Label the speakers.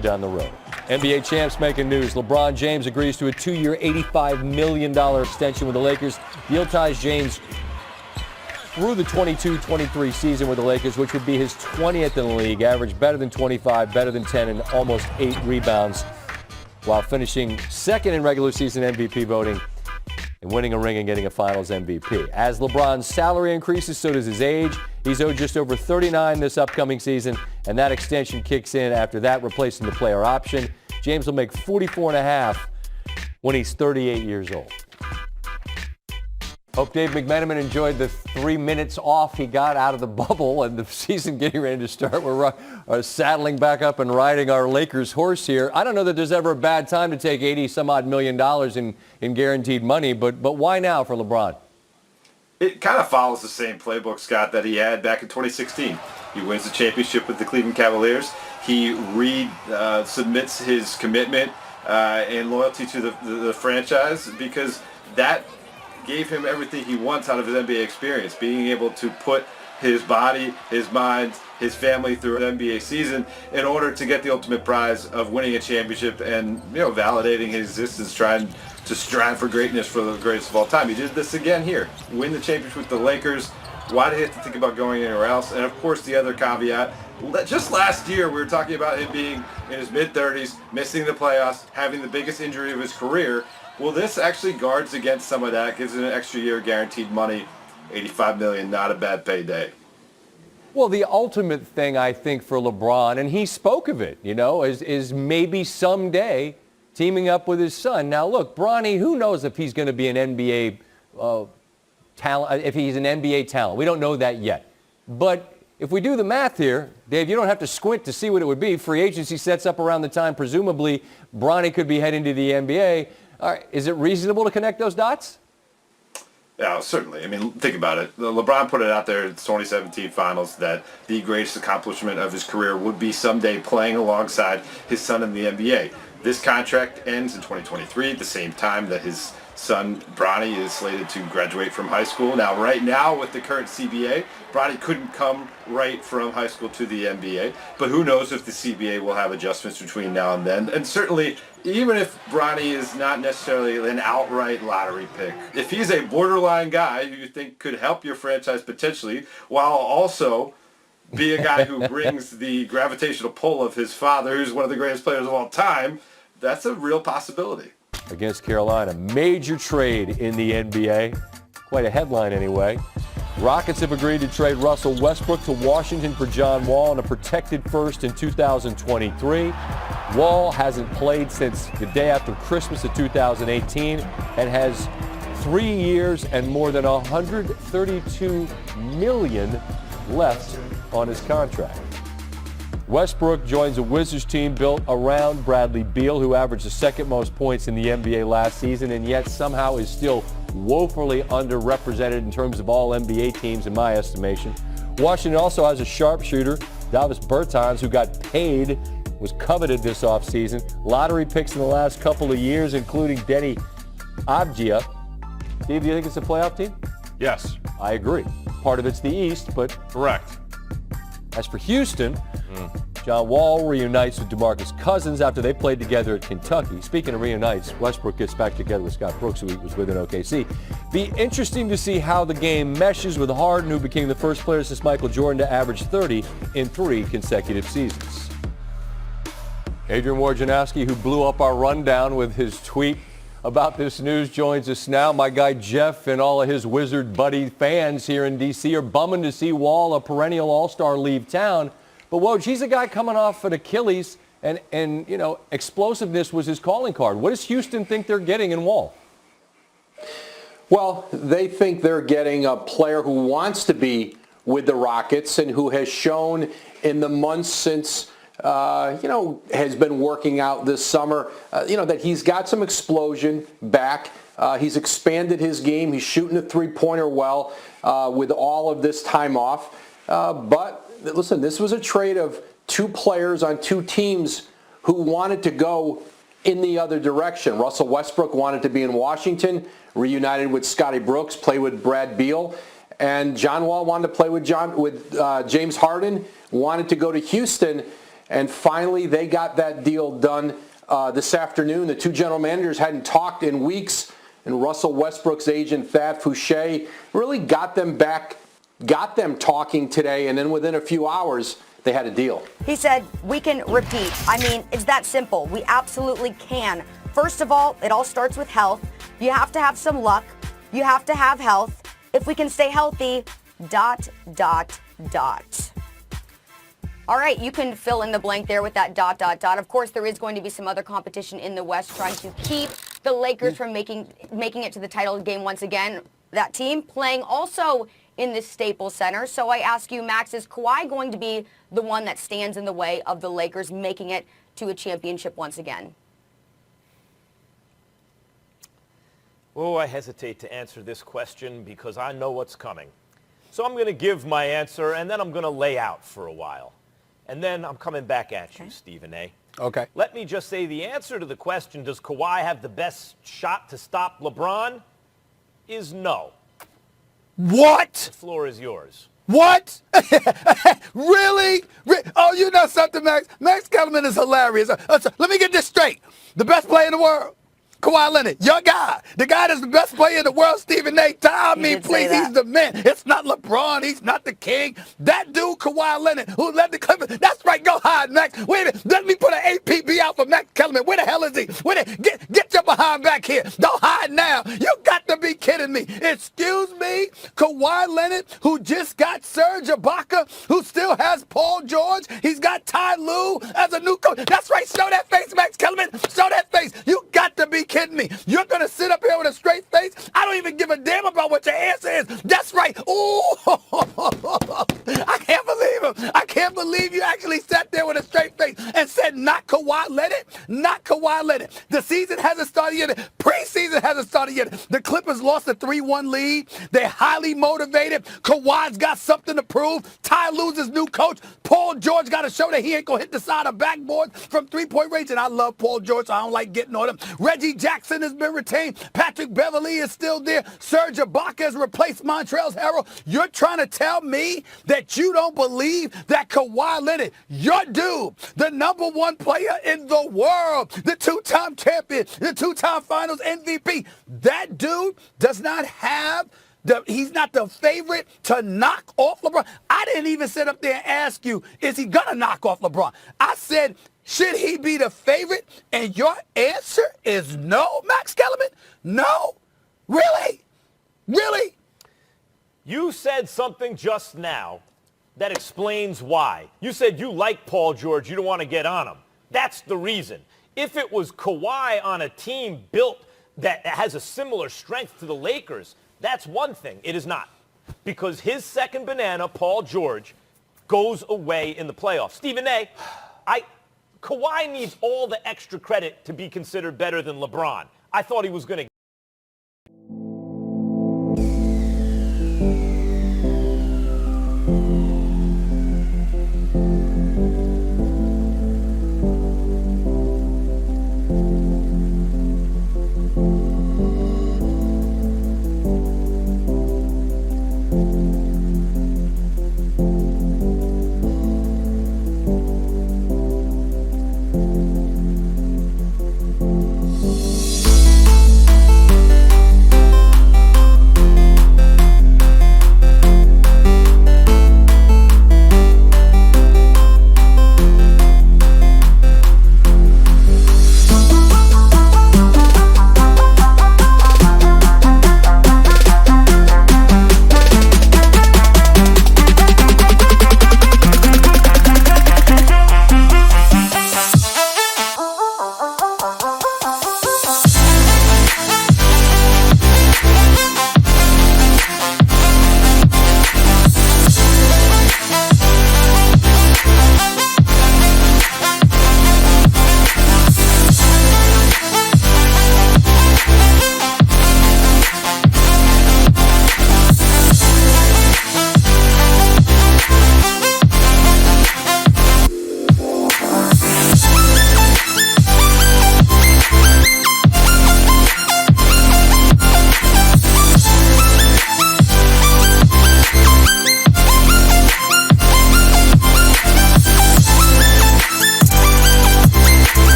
Speaker 1: you down the road. NBA champs making news. LeBron James agrees to a 2-year, $85 million extension with the Lakers. Deal ties James through the 22-23 season with the Lakers, which would be his 20th in the league. Average better than 25, better than 10, and almost 8 rebounds, while finishing second in regular season MVP voting and winning a ring and getting a finals MVP. As LeBron's salary increases, so does his age. He's owed just over 39 this upcoming season, and that extension kicks in after that, replacing the player option. James will make $44.5 when he's 38 years old. Hope Dave McMenamin enjoyed the 3 minutes off he got out of the bubble and the season getting ready to start. We're saddling back up and riding our Lakers horse here. I don't know that there's ever a bad time to take $80-some-odd million in guaranteed money, but why now for LeBron?
Speaker 2: It kind of follows the same playbook, Scott, that he had back in 2016. He wins the championship with the Cleveland Cavaliers. He submits his commitment and loyalty to the franchise, because that gave him everything he wants out of his NBA experience, being able to put his body, his mind, his family through an NBA season in order to get the ultimate prize of winning a championship and, validating his existence, trying to strive for greatness for the greatest of all time. He did this again here, win the championship with the Lakers. Why did he have to think about going anywhere else? And of course, the other caveat, just last year we were talking about him being in his mid-30s, missing the playoffs, having the biggest injury of his career. Well, this actually guards against some of that, gives him an extra year guaranteed money, $85 million, not a bad payday.
Speaker 1: Well, the ultimate thing, I think, for LeBron, and he spoke of it, is maybe someday teaming up with his son. Now, look, Bronny, who knows if he's going to be an NBA talent, if he's an NBA talent. We don't know that yet. But if we do the math here, Dave, you don't have to squint to see what it would be. Free agency sets up around the time, presumably, Bronny could be heading to the NBA. All right, is it reasonable to connect those dots?
Speaker 2: Yeah, certainly. I mean, think about it. LeBron put it out there in the 2017 finals that the greatest accomplishment of his career would be someday playing alongside his son in the NBA. This contract ends in 2023, at the same time that his son, Bronny, is slated to graduate from high school. Now, right now, with the current CBA, Bronny couldn't come right from high school to the NBA, but who knows if the CBA will have adjustments between now and then. And certainly, even if Bronny is not necessarily an outright lottery pick, if he's a borderline guy who you think could help your franchise potentially, while also be a guy who brings the gravitational pull of his father, who's one of the greatest players of all time, that's a real possibility.
Speaker 1: Against Carolina, major trade in the NBA. Quite a headline anyway. Rockets have agreed to trade Russell Westbrook to Washington for John Wall and a protected first in 2023. Wall hasn't played since the day after Christmas of 2018 and has 3 years and more than $132 million left on his contract. Westbrook joins a Wizards team built around Bradley Beal, who averaged the second most points in the NBA last season and yet somehow is still woefully underrepresented in terms of all NBA teams in my estimation. Washington also has a sharpshooter, Davis Bertans, who got paid, was coveted this offseason. Lottery picks in the last couple of years, including Denny Avdia. Steve, do you think it's a playoff team?
Speaker 3: Yes.
Speaker 1: I agree. Part of it's the East, but...
Speaker 3: Correct.
Speaker 1: As for Houston, John Wall reunites with DeMarcus Cousins after they played together at Kentucky. Speaking of reunites, Westbrook gets back together with Scott Brooks, who he was with in OKC. Be interesting to see how the game meshes with Harden, who became the first player since Michael Jordan to average 30 in 3 consecutive seasons. Adrian Wojnarowski, who blew up our rundown with his tweet about this news, joins us now. My guy Jeff and all of his Wizard buddy fans here in D.C. are bumming to see Wall, a perennial all-star, leave town. But Woj, he's a guy coming off an Achilles, and explosiveness was his calling card. What does Houston think they're getting in Wall?
Speaker 4: Well, they think they're getting a player who wants to be with the Rockets and who has shown in the months since has been working out this summer, that he's got some explosion back. He's expanded his game. He's shooting a three-pointer well with all of this time off. But listen, this was a trade of 2 players on 2 teams who wanted to go in the other direction. Russell Westbrook wanted to be in Washington, reunited with Scotty Brooks, play with Brad Beal. And John Wall wanted to play with James Harden, wanted to go to Houston. And finally, they got that deal done this afternoon. The two general managers hadn't talked in weeks, and Russell Westbrook's agent, Thad Fouché, really got them talking today, and then within a few hours, they had a deal.
Speaker 3: He said, we can repeat. I mean, it's that simple. We absolutely can. First of all, it all starts with health. You have to have some luck. You have to have health. If we can stay healthy, ... All right, you can fill in the blank there with that ... Of course, there is going to be some other competition in the West trying to keep the Lakers from making it to the title game once again. That team playing also in the Staples Center. So I ask you, Max, is Kawhi going to be the one that stands in the way of the Lakers making it to a championship once again?
Speaker 5: Oh, I hesitate to answer this question because I know what's coming. So I'm going to give my answer, and then I'm going to lay out for a while. And then I'm coming back at you, Stephen A.
Speaker 6: Okay.
Speaker 5: Let me just say the answer to the question, does Kawhi have the best shot to stop LeBron, is no.
Speaker 6: What?
Speaker 5: The floor is yours.
Speaker 6: What? Really? Oh, you know something, Max? Max Kellerman is hilarious. Let me get this straight. The best player in the world, Kawhi Leonard, your guy. The guy that's the best player in the world, Stephen A. Tell me, please, he's the man. It's not LeBron. He's not the king. That dude, Kawhi Leonard, who led the Clippers. That's right. Go hide, Max. Wait a minute. Let me put an APB out for Max Kellerman. Where the hell is he? Get your behind back here. Don't hide now. You got to be kidding me. Excuse me? Kawhi Leonard, who just got Serge Ibaka, who still has Paul George. He's got Ty Lue as a new coach. That's right. Show that face, Max Kellerman. Show that face. You got to be kidding me. You're going to sit up here with a straight face? I don't even give a damn about what your answer is. That's right. Ooh, I can't believe him. I can't believe you actually sat there with a straight face and said not Kawhi Leonard. Not Kawhi Leonard. The season hasn't started yet. Preseason hasn't started yet. The Clippers lost a 3-1 lead. They're highly motivated. Kawhi's got something to prove. Ty Lue's his new coach. Paul George got to show that he ain't going to hit the side of backboard from three-point range. And I love Paul George, so I don't like getting on him. Reggie Jackson has been retained. Patrick Beverley is still there. Serge Ibaka has replaced Montrezl Harrell. You're trying to tell me that you don't believe that Kawhi Leonard, your dude, the #1 player in the world, the two-time champion, the two-time finals MVP, that dude does not have he's not the favorite to knock off LeBron. I didn't even sit up there and ask you, is he going to knock off LeBron? I said, should he be the favorite? And your answer is no, Max Kellerman? No? Really? Really?
Speaker 5: You said something just now that explains why. You said you like Paul George. You don't want to get on him. That's the reason. If it was Kawhi on a team built that has a similar strength to the Lakers, that's one thing. It is not. Because his second banana, Paul George, goes away in the playoffs. Stephen A., Kawhi needs all the extra credit to be considered better than LeBron. I thought he was going to